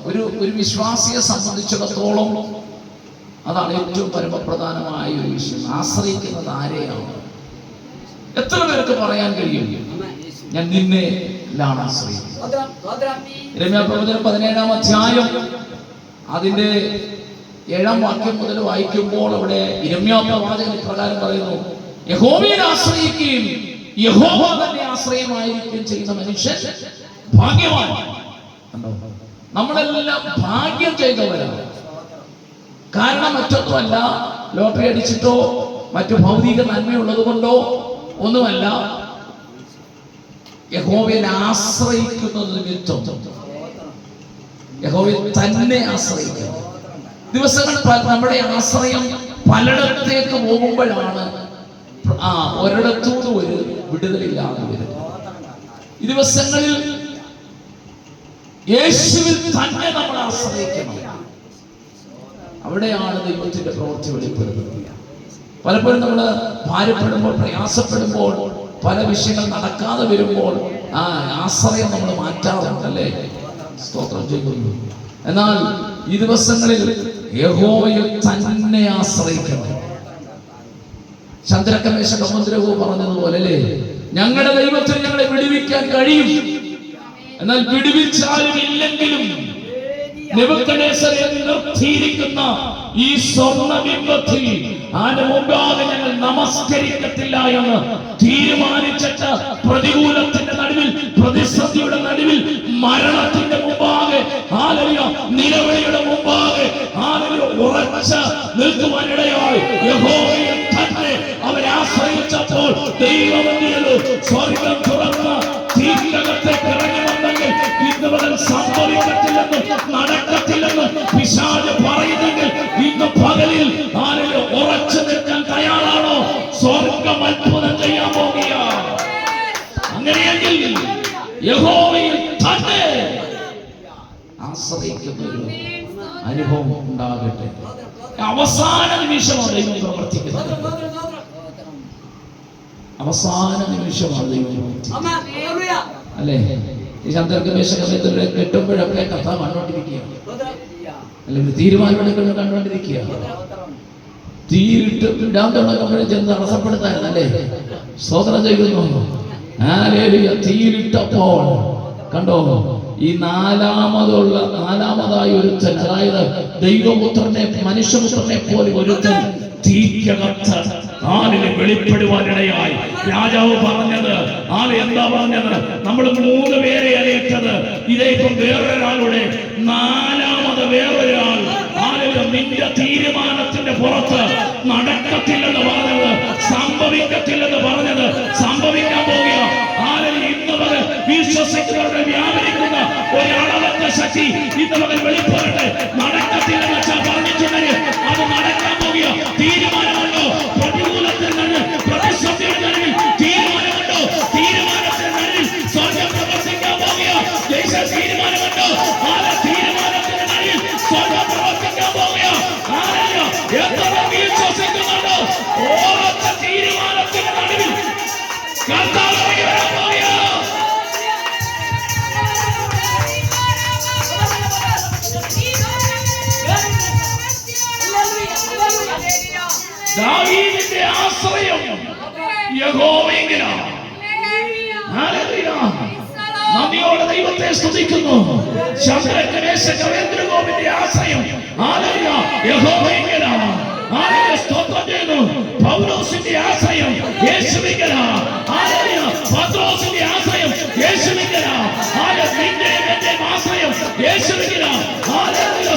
ഒരു വിശ്വാസിയെ സംബന്ധിച്ചിടത്തോളം അതാണ് ഏറ്റവും പരമപ്രധാനമായ ഒരു വിഷയം. ആശ്രയിക്കുന്നത് ആരെയാണ്? എത്ര പേർക്ക് പറയാൻ കഴിയും ഞാൻ നിന്നെയാണ് ആശ്രയിക്കുന്നത്? യിരെമ്യാപ്രവചനം 17-ാം അധ്യായം അതിന്റെ 7-ാം വാക്യം മുതൽ വായിക്കുമ്പോൾ അവിടെ യിരെമ്യാപ്രവാചകൻ ഇപ്രകാരം പറയുന്നു: യഹോവയെ ആശ്രയിക്കുകയും യഹോവ തന്നെ ആശ്രയമായിരിക്കുകയും ചെയ്യുന്ന മനുഷ്യൻ ഭാഗ്യവാൻ. നമ്മളെല്ലാം ഭാഗ്യം ചെയ്തവരാണ്. കാരണം മറ്റൊന്നുമല്ല, ലോട്ടറി അടിച്ചിട്ടോ മറ്റു ഭൗതിക നന്മയുള്ളത് കൊണ്ടോ ഒന്നുമല്ല, യഹോവയെ ആശ്രയിക്കുന്നത് നിമിത്തം, യഹോവയെ തന്നെ ആശ്രയിക്കുന്നത്. ദിവസങ്ങൾ നമ്മുടെ ആശ്രയം പലയിടത്തേക്ക് പോകുമ്പോഴാണ് ഒരിടത്തൂന്ന് ഒരു വിടുതലില്ലാതെ വരുന്നത്. ഈ ദിവസങ്ങളിൽ യേശുവിൽ തന്നെ നമ്മൾ ആശ്രയിക്കണം. അവിടെയാണ് ദൈവത്തിന്റെ പ്രവൃത്തി വെളിപ്പെടുന്നത്. പലപ്പോഴും നമ്മൾ ഭാരപ്പെടുമ്പോൾ, പ്രയാസപ്പെടുമ്പോൾ, പല വിഷയങ്ങൾ നടക്കാതെ വരുമ്പോൾ ആശ്രയം നമ്മൾ മാറ്റാറുണ്ടല്ലേ? സ്തോത്രം ചെയ്യുന്നു. എന്നാൽ ഈ ദിവസങ്ങളിൽ യഹോവയെ തന്നെ ആശ്രയിക്കണം. ശദ്രക്ക് മേശക്ക് അബേദ്നെഗോ പറഞ്ഞതുപോലെ അല്ലേ, ഞങ്ങളുടെ ദൈവത്തിന് ഞങ്ങളെ വിടുവിക്കാൻ കഴിയും. എന്നാൽ വിടുവിച്ചാലും ഇല്ലെങ്കിലും നെബൂഖദ്നേസരെ നിർത്തിയിരിക്കുന്ന ഈ സ്വർണ്ണബിംബത്തിൽ അതിന്റെ മുമ്പാകെ ഞങ്ങൾ നമസ്കരിക്കത്തില്ല എന്ന് തീരുമാനിച്ചിട്ട്, പ്രതികൂലത്തിന്റെ നടുവിൽ, പ്രതിസന്ധിയുടെ നടുവിൽ, മരണത്തിന്റെ മുമ്പാകെ, നിലവിളിയുടെ മുമ്പാകെ ഉറച്ച് നിൽക്കുവാനിടയായി യഹോവയെ തന്നെ അവരാശ്രയിച്ചപ്പോൾ ദൈവമെന്തിയത് സ്വർഗം തുറന്ന തീക്കകത്തേക്ക് ഇറങ്ങി വന്നെങ്കിൽ ഇന്ന് മുതൽ സംഭവിക്കത്തില്ലെന്നും നടക്കത്തില്ലെന്നും പിശാച് പറയുന്നെങ്കിൽ ഇന്ന് പകലിൽ ആരെങ്കിലും ഉറച്ചു നിൽക്കാൻ തയ്യാറാണോ? സ്വർഗം അത്ഭുതം ചെയ്യാൻ പോകുക. അങ്ങനെയെങ്കിൽ യഹോവയിൽ തന്നെ ആശ്രയിക്കുന്ന ഒരു അനുഭവം ഉണ്ടാകട്ടെ. അവസാന നിമിഷമാണ് ദൈവം പ്രവർത്തിക്കുന്നത്. അവസാന നിമിഷമാണ് ദൈവം പ്രവർത്തിക്കുന്നത് അല്ലേ? ഈ ശദ്രക്ക് മേശക്ക് കെട്ടുമ്പോഴൊക്കെ കഥ കണ്ടോണ്ടിരിക്കുകയാണ്, അല്ലെങ്കിൽ തീരുമാനമെടുക്കുന്ന കണ്ടോണ്ടിരിക്കുക. തീയിട്ട് ഇടാൻ തുടങ്ങുമ്പോഴേ ചെന്ന് തടസ്സപ്പെടുത്തായിരുന്നല്ലേ? സ്തോത്രം ചെയ്യുന്നു. തീയിലിട്ടപ്പോൾ കണ്ടോ, ഈ നാലാമതായി ഒരുത്തൻ, അതായത് ദൈവപുത്രനെ, മനുഷ്യപുത്രനെ പോലെ ഒരുത്തൻ തീക്കകത്ത് വെളിപ്പെടുവാനിടയായി. രാജാവ് പറഞ്ഞത് എന്താ പറഞ്ഞത്? നമ്മൾ 3 പേരെ അറിയിച്ചത്, ഇതേക്കും വേറൊരാളുടെ നാലാമത് വേറൊരാൾ നിന്റെ തീരുമാനത്തിന്റെ പുറത്ത് നടക്കത്തില്ലെന്ന് പറഞ്ഞത്, സംഭവിക്കത്തില്ലെന്ന് പറഞ്ഞത് സംഭവിക്കാൻ പോകുക. ഇന്ന് മകൻ വിശ്വസിക്കുന്നവരുടെ വ്യാപരിക്കുന്ന ഒരളവറ്റ ശക്തി ഇന്ന് മകൻ വെളിപ്പെടട്ടെ. നടക്കത്തില്ലെന്ന് വെച്ചാൽ പറഞ്ഞിട്ടുണ്ടെങ്കിൽ അത് നടക്കാൻ പോകുക. തീരുമാനമുണ്ടോ? പ്രതികൂലത്തിൽ നിന്ന്, പ്രതിസന്ധിയുടെ നടുവിൽ തീരുമാനമുണ്ടോ? തീരുമാനത്തിന്റെ നടുവിൽ സ്വർഗം പ്രവർത്തിക്കാൻ പോകുക. തീരുമാനമുണ്ടോ? തീരുമാനത്തിന്റെ നടുവിൽ സ്വർഗം പ്രവർത്തിക്കാൻ പോകുക. എത്ര വിശ്വസിക്കുന്നുണ്ടോ? ഓരോ തീരുമാനത്തിന്റെ നടുവിൽ കർത്താവ് ഇറങ്ങി വരാൻ പോകുക. ദാവീദിന്റെ ആശ്രയം യഹോവയെങ്കിലാണ്. നന്ദിയോടെ ദൈവത്തെ സ്തുതിക്കുന്നു. ശദ്രക്ക് മേശക്ക് അബേദ്നെഗോവിന്റെ ആശ്രയം യഹോവയെങ്കിലാണ്. സ്തോത്രം ചെയ്യുന്നു. പൗലോസിന്റെ ആശ്രയം യേശുവിങ്കലാണ്. പത്രോസിന്റെ ആശ്രയം യേശുവിങ്കലാണ്. നിന്റെ എന്റെയും ആശ്രയം യേശുവിങ്കലാണ്.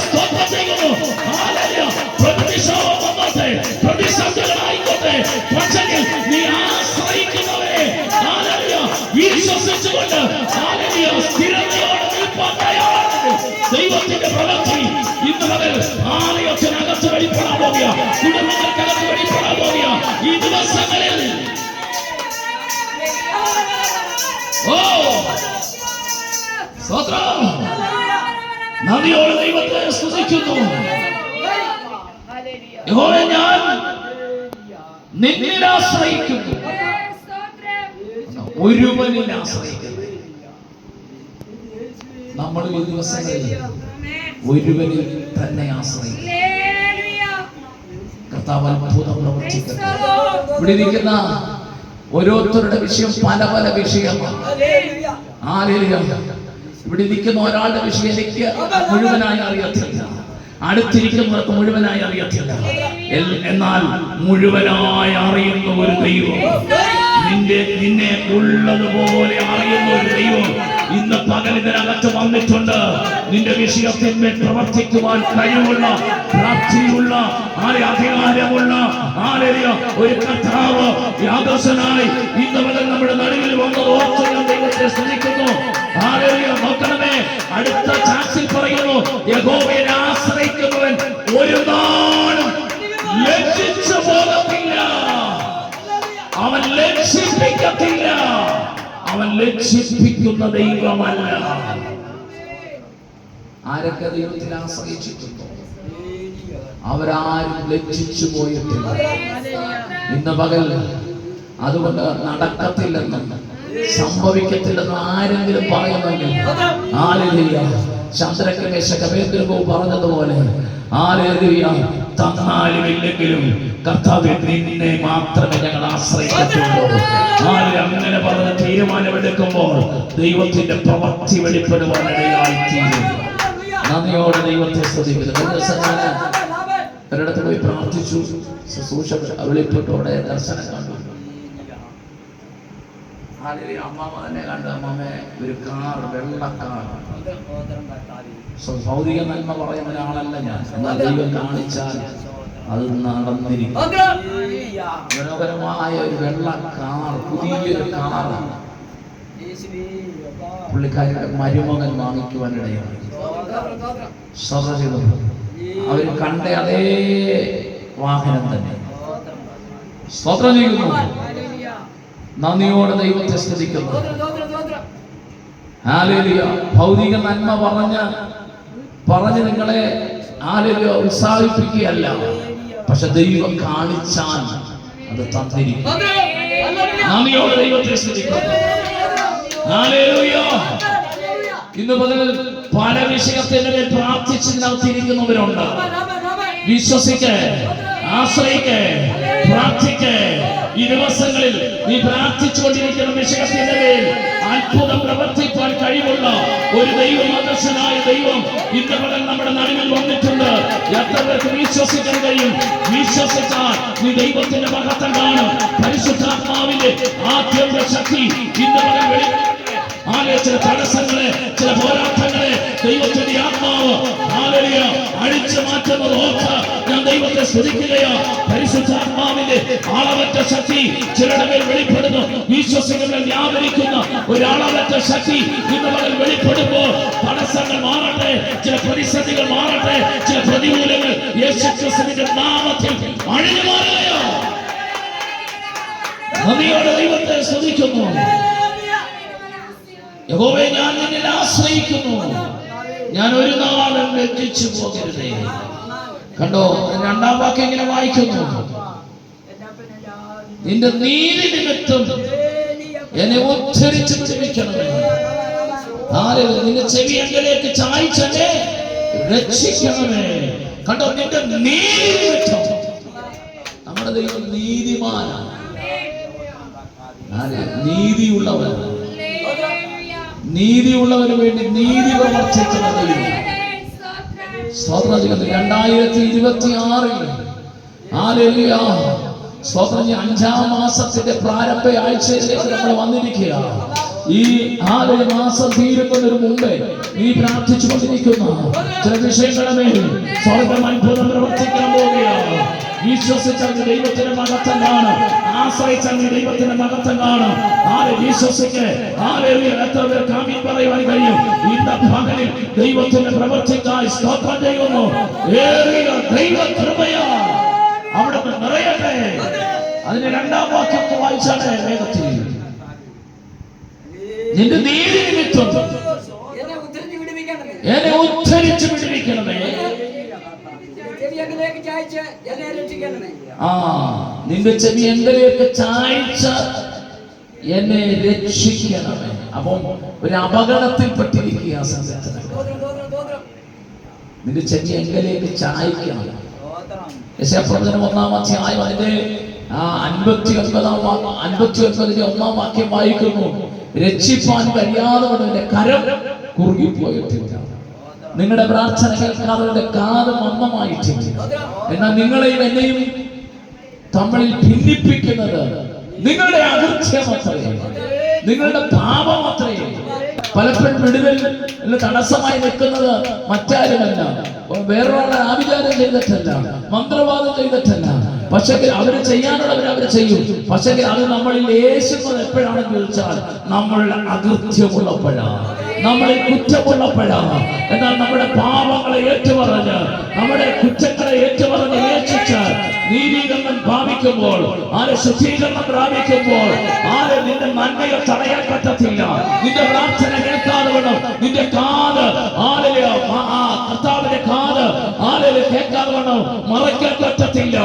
സ്തോത്രം ചെയ്യുന്നു. പ്രതിഷേധം വന്നോട്ടെ, പ്രതിസന്ധികളായിക്കോട്ടെ, പക്ഷേ നീ ആശ്രയിക്കുന്നവരെ വിശ്വസിച്ചുകൊണ്ട് സ്ഥിരതയോടെ നിൽപ്പാൻ തയ്യാറാണ്. ദൈവത്തിന്റെ പ്രവൃത്തി ഇന്ന് മുതൽ ആലയത്തിനകത്ത് വെളിപ്പെടാൻ പോകുക, കുടുംബങ്ങൾക്കകത്ത് വെളിപ്പെടാൻ പോകുക. ഈ ദിവസങ്ങളിൽ നദിയോട് ദൈവത്തെ സ്തുതിക്കുന്നു. യഹോവേ, ഞാൻ നിന്നിൽ ആശ്രയിക്കുന്നു. ഒരുവനിൽ ആശ്രയിക്കുന്നു. നമ്മൾ ഈ ദിവസങ്ങളിൽ ഒരുവനിൽ തന്നെ ആശ്രയിക്കും. കർത്താവ് അത്ഭുതം പ്രവർത്തിക്കട്ടെ. ഇവിടെ ഇരിക്കുന്ന ഓരോരുത്തരുടെ വിഷയം പല പല വിഷയമാണ്. ഇവിടെ ഇരിക്കുന്ന ഒരാളുടെ വിഷയം എനിക്ക് മുഴുവനായി അറിയത്തില്ല, അടുത്തിരിക്കുന്നവർക്ക് മുഴുവനായി അറിയത്തില്ല. എന്നാൽ മുഴുവനായി അറിയുന്ന ഒരു ദൈവം, നിന്നെ ഉള്ളതുപോലെ അറിയുന്ന ഒരു ദൈവം ഇന്ന് പകൽ ഇതിനകത്ത് വന്നിട്ടുണ്ട്. നിന്റെ വിഷയത്തിന്മേൽ പ്രവർത്തിക്കുവാൻ കഴിവുള്ള, പ്രാപ്തിയുള്ള, അധികാരമുള്ള ഒരു കർത്താവ് യാദർശനായി ഇന്ന് മുതൽ നമ്മുടെ നടുവിൽ വന്നത് ഓർത്ത് ഞാൻ ദൈവത്തെ സ്തുതിക്കുന്നു. നോക്കണമേ, അടുത്ത ചാൻസിൽ പറയുന്നു, യഹോവയെ ആശ്രയിക്കുന്നവൻ ഒരു നാളും ലജ്ജിച്ചു പോകത്തില്ല. അവൻ ലജ്ജിപ്പിക്കത്തില്ല. അവൻ ലജ്ജിപ്പിക്കുന്ന ദൈവമല്ല. ആരൊക്കെ ദൈവത്തിൽ ആശ്രയിച്ചിട്ടുണ്ടോ അവരാരും ലജ്ജിച്ചു പോയിട്ടില്ല. ഇന്ന് പകൽ അതുകൊണ്ട് നടക്കത്തില്ലെന്നും സംഭവിക്കത്തില്ലെന്ന് ആരെങ്കിലും പറയുന്നെങ്കിൽ ചന്ദ്രക്ക് മേശകവേന്ദ്രകോ പറഞ്ഞതുപോലെ തന്നാലും ഇല്ലെങ്കിലും കർത്താവേ നിന്നെ മാത്രമേ ഞങ്ങൾ ആശ്രയിക്കത്തുള്ളൂ. അങ്ങനെ പറഞ്ഞ തീരുമാനമെടുക്കുമ്പോൾ ദൈവത്തിന്റെ പ്രവൃത്തി വെളിപ്പെടുവാനിടയായിത്തീരും. നന്ദിയോടെ ദൈവത്തെ സ്തുതിക്കുന്നു. ഒരിടത്ത് പോയി പ്രാർത്ഥിച്ചു, ശുശ്രൂഷ വെളിപ്പെട്ടോടെ ദർശനം കണ്ടു. അമ്മാമ തന്നെ കണ്ടു. അമ്മാമെ ഒരു കാർ, വെള്ളക്കാർ. ഭൗതിക നന്മ പറയുന്ന ഒരാളല്ല ഞാൻ, എന്നാൽ ദൈവം കാണിച്ചാൽ അത് നടന്നിരിക്കും. മനോഹരമായ ഒരു വെള്ള കാർ, പുതിയൊരു കാറാണ് പുള്ളിക്കാരുടെ മരുമകൻ വാങ്ങിക്കുവാനിടയാണ്. അവർ കണ്ട അതേ വാഹനം തന്നെ. സ്തോത്രം ചെയ്യുന്നു. നന്ദിയോടെ ദൈവത്തെ സ്തുതിക്കുന്നു. ഭൗതിക നന്മ പറഞ്ഞ് നിങ്ങളെ ഉത്സാഹിപ്പിക്കുകയല്ല, പക്ഷെ ദൈവം കാണിച്ചാൽ അത് തന്നിരിക്കും. നന്ദിയോടെ ദൈവത്തെ സ്തുതിക്കുന്നു. ഇന്ന് മുതൽ പല വിഷയത്തിന്റെ മേൽ പ്രാർത്ഥിച്ചിരിക്കുന്നവരുണ്ട്. വിശ്വസിക്ക്, ആശ്രയിക്ക്, പ്രാർത്ഥിക്ക്. ഈ ദിവസങ്ങളിൽ നീ പ്രാർത്ഥിച്ചുകൊണ്ടിരിക്കുന്ന വിഷയത്തിന്റെ മേൽ അത്ഭുതം പ്രവർത്തിക്കാൻ കഴിവുള്ള ഒരു ദൈവം, ആദർശനായ ദൈവം ഇന്ന് മുതൽ നമ്മുടെ നടുവിൽ വന്നിട്ടുണ്ട്. എത്ര പേർക്ക് വിശ്വസിക്കാൻ കഴിയും? വിശ്വസിച്ചാൽ നീ ദൈവത്തിന്റെ മഹത്വം കാണും. പരിശുദ്ധാത്മാവിന്റെ ആദ്യന്ത ശക്തി ഇന്ന് മുതൽ വെളിപ്പെടും. ചില തടസ്സങ്ങളെ, ചില പോരാട്ടങ്ങളെ ദൈവത്തിന്റെ ആത്മാവ് അഴിച്ചു മാറ്റുന്നത് ഓർത്ത് ഞാൻ ദൈവത്തെ സ്തുതിക്കുകയോ. പരിശുദ്ധാത്മാവിന്റെ അളവറ്റ ശക്തി ചിലരുടെ മേൽ വെളിപ്പെടുന്നു. വിശ്വസികളിൽ വ്യാപരിക്കുന്ന ഒരു അളവറ്റ ശക്തി ഇന്ന് മുതൽ വെളിപ്പെടുമ്പോൾ തടസ്സങ്ങൾ മാറട്ടെ, ചില പ്രതിസന്ധികൾ മാറട്ടെ, ചില പ്രതികൂലങ്ങൾ യേശുക്രിസ്തുവിന്റെ നാമത്തിൽ അഴിഞ്ഞു മാറുകയോ. നന്ദിയോടെ ദൈവത്തെ സ്തുതിക്കുന്നു. യഹോവേ, ഞാൻ നിന്നിൽ ആശ്രയിക്കുന്നു, ഞാൻ ഒരു നാളും ലജ്ജിച്ചു പോകരുതേ. കണ്ടോ, രണ്ടാം വാക്യം ഇങ്ങനെ വായിക്കുന്നു, നിന്റെ നീതി നിമിത്തം എന്നെ ഉദ്ധരിച്ചു വിടുവിക്കണമേ. നിന്റെ ചെവി എങ്കിലേക്ക് ചായ്ച്ചെന്നെ രക്ഷിക്കണമേ. കണ്ടോ, നിന്റെ നീതി നിമിത്തം. നമ്മുടെ ദൈവം നീതിമാനാണ്, നീതിയുള്ളവൻ. നീതിയുള്ളവന് വേണ്ടി നീതി പ്രവർത്തിക്കുന്ന ദൈവം. 2026 5-ാം മാസത്തിന്റെ പ്രാരംഭ ആഴ്ചയിലേക്ക് നമ്മൾ വന്നിരിക്കുക. ഈ 4 മാസം തീരുന്നതിന് മുമ്പേ നീ പ്രാർത്ഥിച്ചുകൊണ്ടിരിക്കുന്ന ചില വിഷയങ്ങളുടെ മേൽ സ്വർഗ്ഗം അത്ഭുതം പ്രവർത്തിക്കാൻ പോവുകയാണ്. വിശ്വസിച്ചാൽ ദൈവത്തിന്റെ മഹത്വം കാണും. ആശ്രയിച്ചാൽ ദൈവത്തിന്റെ മഹത്വം കാണും. വിശ്വസിക്ക്. എത്ര പേർ കാമിൽ പറയുവാൻ കഴിയും? ഇന്ന പകലിൽ ദൈവത്തിന്റെ പ്രവർത്തിക്കായി സ്തോത്രം ചെയ്യുന്നു. ദൈവ കൃപയാണ് അവിടെ നിറയട്ടെ. അതിന് രണ്ടാം വാക്യം വായിച്ചാണ് വേദത്തിൽ, നിന്റെ നീതി നിമിത്തം എന്നെ ഉദ്ധരിച്ചു വിടുവിക്കണമേ. നിന്റെ ചെവി എങ്കിലേക്ക് ചായ്ച്ച എന്നെ രക്ഷിക്കണമേ. അപ്പം ഒരു അപകടത്തിൽ പെട്ടിരിക്കുക ആ സമയത്ത് നിന്റെ ചെവി എങ്കിലേക്ക് ചായ്ക്കണം. യശയാപ്രവചനം 1-ാം അധ്യായം അതിന്റെ 59-ന്റെ 1-ാം വാക്യം വായിക്കുന്നു. രക്ഷിപ്പാൻ കഴിയാതെ കരം കുറുകിപ്പോയിട്ടില്ല, നിങ്ങളുടെ പ്രാർത്ഥന കേൾക്കാതെ കാത് മന്ദമായിട്ടില്ല. എന്നാൽ നിങ്ങളെയും എന്നെയും തമ്മിൽ ഭിന്നിപ്പിക്കുന്നത് നിങ്ങളുടെ അകൃത്യമത്രേ, നിങ്ങളുടെ പാപമത്രേ. പലപ്പോഴും വിടുതലിന് തടസ്സമായി നിൽക്കുന്നത് മറ്റാരുമല്ല, വേറൊരാളെ ആഭിചാരം ചെയ്തിട്ടല്ല, മന്ത്രവാദം ചെയ്തിട്ടല്ല. പക്ഷെ അവര് ചെയ്യാനുള്ളവർ അവര് ചെയ്യും. പക്ഷെ അത് നമ്മളിൽ യേശുന്നത് എപ്പോഴാണെന്ന് ചോദിച്ചാൽ നമ്മൾ അകൃത്യമുള്ളപ്പോഴാണ്, നമ്മളിൽ കുറ്റമുള്ളപ്പോഴാണ്. എന്നാൽ നമ്മുടെ പാപങ്ങളെ ഏറ്റുപറഞ്ഞ് നമ്മുടെ കുറ്റങ്ങളെ ഏറ്റുപറഞ്ഞ് യേശിച്ച് നീതീകരണം പ്രാപിക്കുമ്പോൾ, ആരെ ശുദ്ധീകരണം പ്രാപിക്കുമ്പോൾ, ആരെ നിന്റെ നന്മയെ തടയാൻ പറ്റത്തില്ല. നിന്റെ പ്രാർത്ഥന കേൾക്കാതെ വേണം, നിന്റെ കാത് കർത്താവിന്റെ കാത് കേൾക്കാതെ വേണം, മറയ്ക്കാൻ പറ്റത്തില്ല.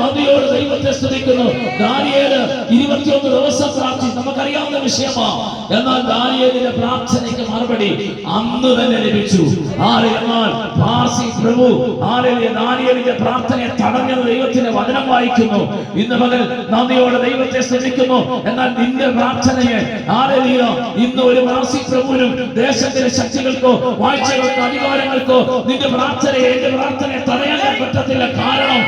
നദിയോട് ദൈവത്തെ സ്തുതിക്കുന്നു. ദാനിയേല് 21 ദിവസം പ്രാർത്ഥിച്ചു, നമുക്കറിയാവുന്ന വിഷയമാണ്. എന്നാൽ ദാനിയേലിന്റെ പ്രാർത്ഥനയ്ക്ക് മറുപടി അന്ന് തന്നെ ലഭിച്ചു. എന്നാൽ പാർസി പ്രഭു ദാനിയേലിന്റെ പ്രാർത്ഥനയെ തടഞ്ഞത് ദൈവത്തിന്റെ വചനം വായിക്കുന്നു. ഇന്ന് പകൽ നന്ദിയോടെ ദൈവത്തെ സ്തുതിക്കുന്നു. എന്നാൽ നിന്റെ പ്രാർത്ഥനയെ ഇന്ന് ഒരു പാർസി പ്രഭുവിനും ദേശത്തിലെ ശക്തികൾക്കോ വാഴ്ചകൾക്കോ അധികാരങ്ങൾക്കോ നിന്റെ പ്രാർത്ഥനയെ എന്റെ പ്രാർത്ഥനയെ തടയാൻ പറ്റത്തില്ല. കാരണം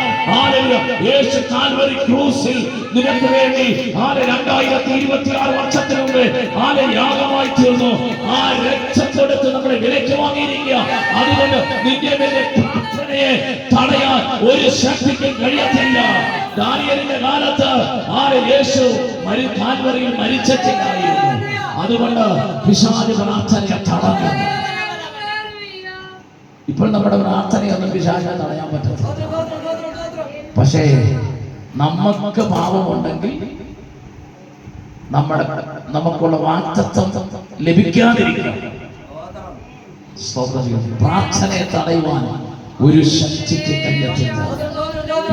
യേശു കാൽവരി ക്രൂസിൽ നിനക്ക് വേണ്ടി 2026 വർഷത്തിന് മുമ്പ് യാഗമായി തീർന്നു. ആ രക്ഷപ്പെടുത്ത് നമ്മളെ വിലയ്ക്ക് വാങ്ങിയിരിക്കുക. അതുകൊണ്ട് നിന്റെ പ്രാർത്ഥനയെ തടയാൻ ഒരു ശക്തിക്കും കഴിയത്തില്ല. ദാനിയേലിന്റെ കാലത്ത് യേശു കാൽവരിയിൽ മരിച്ചിട്ടില്ലായിരുന്നു. അതുകൊണ്ട് പിശാച് പ്രാർത്ഥനയെ തടഞ്ഞു. ഇപ്പോൾ നമ്മുടെ പ്രാർത്ഥനയൊന്നും പിശാചിനെ തടയാൻ പറ്റത്തില്ല. പക്ഷേ നമുക്ക് പാപമുണ്ടെങ്കിൽ നമുക്കുള്ള വാഗ്ദത്തം ലഭിക്കാതിരിക്കണം. പ്രാർത്ഥനയെ തടയുവാൻ ഒരു ശക്തിക്ക് കഴിയത്തില്ല.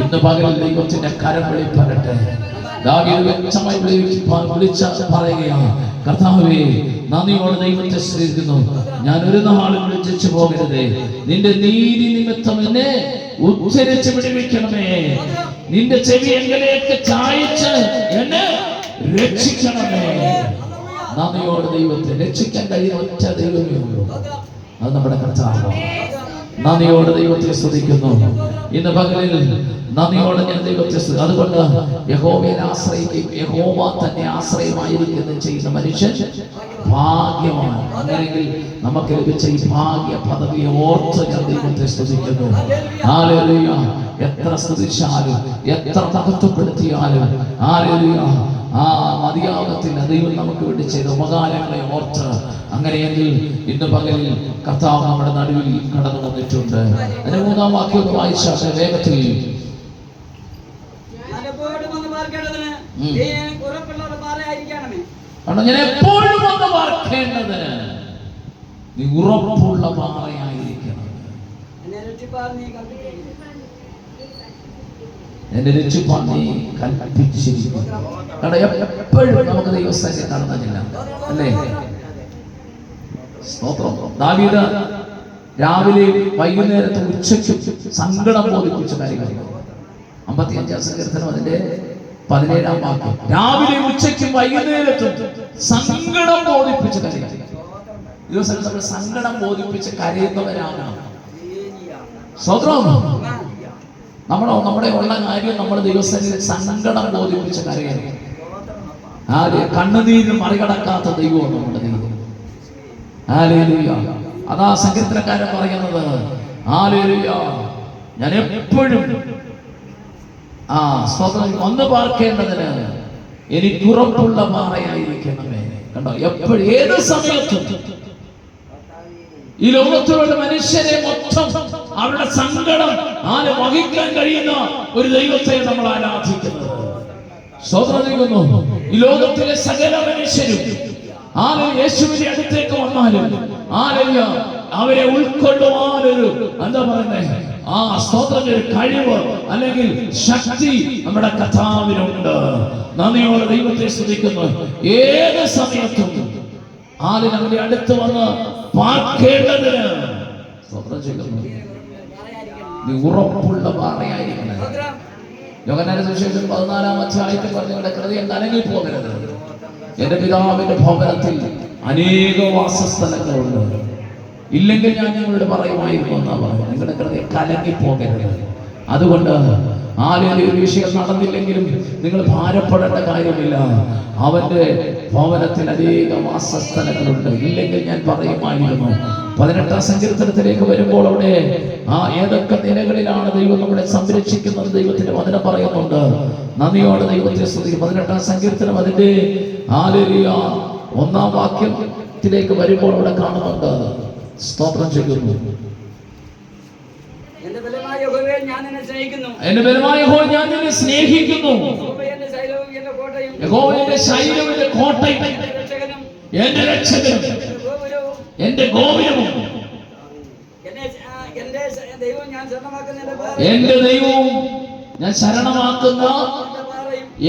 ഇന്ന് പകൽ ദൈവത്തിന്റെ കരം വെളിപ്പെടട്ടെ. ദാവീദ് വ്യക്തമായി വിളിച്ച പറയുകയാണ്, കർത്താവേ നന്ദിയോടെ ദൈവത്തെ സ്തുതിക്കുന്നു. ഞാൻ ഒരു നാളും ലജ്ജിച്ചു പോകരുതേ. നിന്റെ നീതി നിമിത്തം എന്നെ ഉദ്ധരിച്ച് വിടുവിക്കണമേ. നിന്റെ ചെവി എങ്കിലേക്ക് ചായച്ച് എന്നെ രക്ഷിക്കണമേ. നന്ദിയോടെ ദൈവത്തെ രക്ഷിക്കാൻ കഴിയുന്ന ഒറ്റ ദൈവമേ ഉള്ളൂ, അത് നമ്മുടെ കർത്താവ്. നന്ദിയോടെ ദൈവത്തെ സ്തുതിക്കുന്നു. ഇന്ന് പകലിൽ നന്ദിയോടെ ഞാൻ ദൈവത്തെ അതുകൊണ്ട് യഹോവയെ ആശ്രയിക്കുകയും യഹോവ തന്നെ ആശ്രയമായിരിക്കുകയും ചെയ്യുന്ന മനുഷ്യൻ ഭാഗ്യമാണ്. അങ്ങനെയെങ്കിൽ നമുക്ക് ലഭിച്ച ഈ ഭാഗ്യ പദവിയെ ഓർത്ത് ഞാൻ ദൈവത്തെ സ്തുതിക്കുന്നു. ഹല്ലേലൂയ. എത്ര സ്തുതിച്ചാലും എത്ര മഹത്വപ്പെടുത്തിയാലും ഹല്ലേലൂയ മതിയാകത്തില്ല. ദൈവം നമുക്ക് വേണ്ടി ചെയ്ത ഉപകാരങ്ങളെ ഓർത്ത്. അങ്ങനെയെങ്കിൽ ഇന്ന് പകലിൽ കർത്താവ് നമ്മുടെ നടുവിൽ കടന്നു വന്നിട്ടുണ്ട്. അതിന്റെ 3-ാം വാക്യം ഒന്ന് വായിച്ചാൽ വേഗത്തിൽ. ഞാൻ എപ്പോഴും ഒന്ന് പാർക്കേണ്ടതിന് നീ ഉറപ്പുള്ള പാറയായിരിക്കണം. എന്റെ രക്ഷിപ്പാൻ നീ കൽപ്പിച്ചിരിക്കുന്നു. കാരണം എപ്പോഴും നമുക്ക് ദൈവസ്ഥയിൽ കടന്നില്ല അല്ലേ? സ്തോത്രം. ദാവീദ് രാവിലെ വൈകുന്നേരത്തെ ഉച്ചയ്ക്ക് സങ്കടം ബോധിപ്പിച്ച കാര്യങ്ങൾ 55-ാം സങ്കീർത്തനം അതിന്റെ 17-ാം വാക്യം. രാവിലെ ഉച്ചയ്ക്കും വൈകുന്നേരത്തും സങ്കടം ബോധിപ്പിച്ച കാര്യങ്ങൾ. ദിവസം നമ്മൾ സങ്കടം ബോധിപ്പിച്ച് കരയുന്നവരാണ്. സ്തോത്രം. നമ്മുടെ ഉള്ള കാര്യം നമ്മൾ ദൈവസ്ഥയിൽ സങ്കടം ബോധിപ്പിച്ച കരയാണ്. കണ്ണുനീര് മറികടക്കാത്ത ദൈവമാണ് നമ്മുടെ ദൈവം. ഹല്ലേലൂയ. അതാ സങ്കീർത്തനക്കാരൻ പറയുന്നത്. ഹല്ലേലൂയ. ഞാൻ എപ്പോഴും സ്വതന്ത്രം വന്ന് പാർക്കേണ്ടതിന് എനിക്ക് ഉറപ്പുള്ള പാറയായിരിക്കണമേ. കണ്ടോ, എപ്പോഴും ഏത് സമയത്തും ഈ ലോകത്തിലുള്ള മനുഷ്യരെ മൊത്തം അവരുടെ സങ്കടം വഹിക്കാൻ കഴിയുന്ന ഒരു ദൈവത്തെ നമ്മൾ ആരാധിക്കുന്നത്. സ്തോത്രം ചെയ്യുന്നു. ഈ ലോകത്തിലെ സകല മനുഷ്യരും യേശുവിന്റെ അടുത്തേക്ക് വന്നാലും അവരെ ഉൾക്കൊള്ളുവാനൊരു എന്താ പറയുന്നത് സ്തോത്രം ഒരു കഴിവ് അല്ലെങ്കിൽ ശക്തി നമ്മുടെ കർത്താവിനുണ്ട്. നന്ദിയോടെ ദൈവത്തെ സ്തുതിക്കുന്നു. ഏത് സമയത്തും ആളിന് അവന്റെ അടുത്ത് വന്ന് പാർക്കേണ്ടതിന് സ്തോത്രം ചെയ്യുന്നു. നീ ഉറപ്പുള്ള പാറയായിരിക്കണം. യോഹന്നാന്റെ സുവിശേഷം 14-ാം അധ്യായത്തിൽ പറഞ്ഞവരുടെ ഹൃദയം കലങ്ങി പോകരുത്. എന്റെ പിതാവിന്റെ ഭവനത്തിൽ അനേക വാസസ്ഥലങ്ങളുണ്ട്, ഇല്ലെങ്കിൽ ഞാൻ നിങ്ങളോട് പറയുമായിരുന്നു എന്നാ പറഞ്ഞു. നിങ്ങളുടെ ഹൃദയം കലങ്ങി പോകരുത്. അതുകൊണ്ട് ആരെങ്കിലും ഒരു വിഷയം നടന്നില്ലെങ്കിലും നിങ്ങൾ ഭാരപ്പെടേണ്ട കാര്യമില്ല. അവന്റെ ഭവനത്തിൽ അനേക വാസസ്ഥലങ്ങളുണ്ട്, ഇല്ലെങ്കിൽ ഞാൻ പറയുമായിരുന്നു. 18-ാം സങ്കീർത്തനത്തിലേക്ക് വരുമ്പോൾ അവിടെ ഏതൊക്കെ നിലകളിലാണ് ദൈവം നമ്മളെ സംരക്ഷിക്കുന്നത് ദൈവത്തിന്റെ വചനം പറയുന്നുണ്ട്. നന്ദിയോടെ ദൈവത്തെ സ്തുതിക്കും. 18-ാം സങ്കീർത്തനം അതിന്റെ 1-ാം വാക്യത്തിലേക്ക് വരുമ്പോൾ അവിടെ കാണുന്നുണ്ട്. സ്തോത്രം ചെയ്യുന്നു. എന്റെ ബലമായ യഹോവേ, ഞാൻ നിന്നെ സ്നേഹിക്കുന്നു. യഹോവ എന്റെ ശൈലവും എന്റെ കോട്ടയും എന്റെ രക്ഷകനും എന്റെ ഗോപുരവും എന്റെ ദൈവവും ഞാൻ ശരണമാക്കുന്ന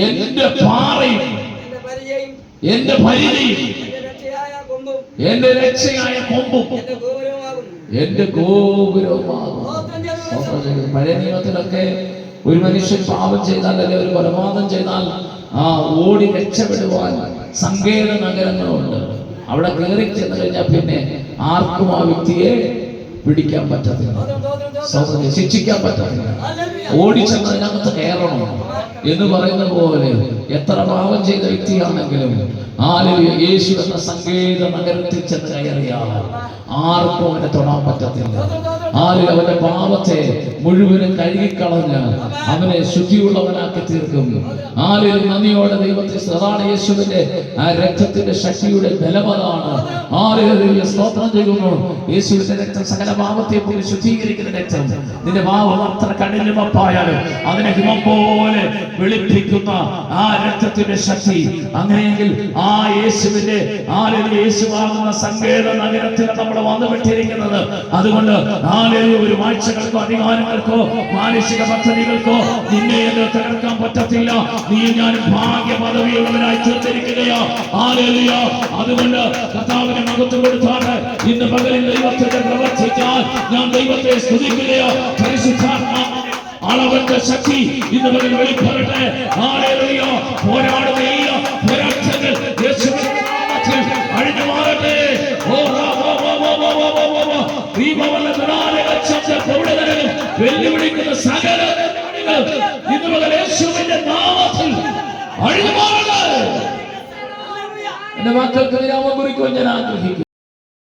എന്റെ പാറയും എന്റെ പരിചയും എന്റെ രക്ഷയായ കൊമ്പും എന്റെ ഗോപുരവുമാകും. പഴയ നിയമത്തിലൊക്കെ ഒരു മനുഷ്യൻ പാപം ചെയ്താൽ, അല്ലെ ഒരു കൊലപാതകം ചെയ്താൽ ഓടി രക്ഷപ്പെടുവാൻ സങ്കേത നഗരങ്ങളുണ്ട്. അവിടെ കയറി ചെന്ന് കഴിഞ്ഞാൽ പിന്നെ ആർക്കും ആ വ്യക്തിയെ പിടിക്കാൻ പറ്റത്തില്ല, ശിക്ഷിക്കാൻ പറ്റത്തില്ല. ഓടിച്ചെന്നതിനകത്ത് കയറണം എന്ന് പറയുന്ന പോലെ എത്ര പാപം ചെയ്ത വ്യക്തിയാണെങ്കിലും യേശു എന്ന സങ്കേത നഗരത്തിൽ ചെന്ന് കയറിയാൽ ആർക്കും അവനെ തൊടാൻ പറ്റത്തില്ല. അവന്റെ പാപത്തെ മുഴുവനും കഴുകിക്കളഞ്ഞ് അവനെ ശുദ്ധിയുള്ളവനാക്കി തീർക്കും. നന്ദിയോടെ ദൈവത്തെ. അതാണ് യേശുവിന്റെ രക്തത്തിന്റെ ശക്തിയുടെ ബലമതാണ്. സ്തോത്രം ചെയ്യുന്നു. യേശുവിന്റെ രക്തം സകല പാപത്തെ പോലും ശുദ്ധീകരിക്കുന്ന രക്തം. നിന്റെ പാപം അത്ര കഠിനമായാലും അതിനെ ഹിമം പോലെ വെളുപ്പിക്കുന്ന ആ രക്തത്തിന്റെ ശക്തി. അങ്ങനെയെങ്കിൽ ആ യേശുവിന്റെ യേശുവാകുന്ന സങ്കേത നഗരത്തിൽ നമ്മൾ വന്നുപെട്ടിരിക്കുന്നത്. അതുകൊണ്ട് ഒരു വാഴ്ചകൾക്കോ അധികാരങ്ങൾക്കോ മാനുഷിക പദ്ധതികൾക്കോ നിന്നെ തകർക്കാൻ പറ്റത്തില്ല. നീ ഞാനും ഭാഗ്യ പദവിയുള്ളവരായി തീർന്നിരിക്കുകയോ. അതുകൊണ്ട് കർത്താവിനെ മഹത്വം കൊടുത്താണ് ഇന്ന് പകലിൽ ദൈവത്തിന്റെ പ്രവർത്തിക്കാൻ ഞാൻ ദൈവത്തെ സ്തുതിക്കുകയോ. പരിശുദ്ധാത്മാവിന്റെ അളവന്റെ ശക്തി ഇന്ന് പകൽ വെളിപ്പെടട്ടെ. പോരാടുന്ന പോരാട്ടങ്ങൾ യേശുവിന്റെ നാമത്തിൽ അഴിഞ്ഞു മാറട്ടെ. വെല്ലുവിളിക്കുന്ന സകല ഇന്ന് പകൽ യേശുവിന്റെ നാമത്തിൽ അഴിഞ്ഞു മാറട്ടെ. എന്റെ മക്കൾക്ക് വിരാമം കുറിക്കുവാൻ ഞാൻ ആഗ്രഹിക്കുന്നു.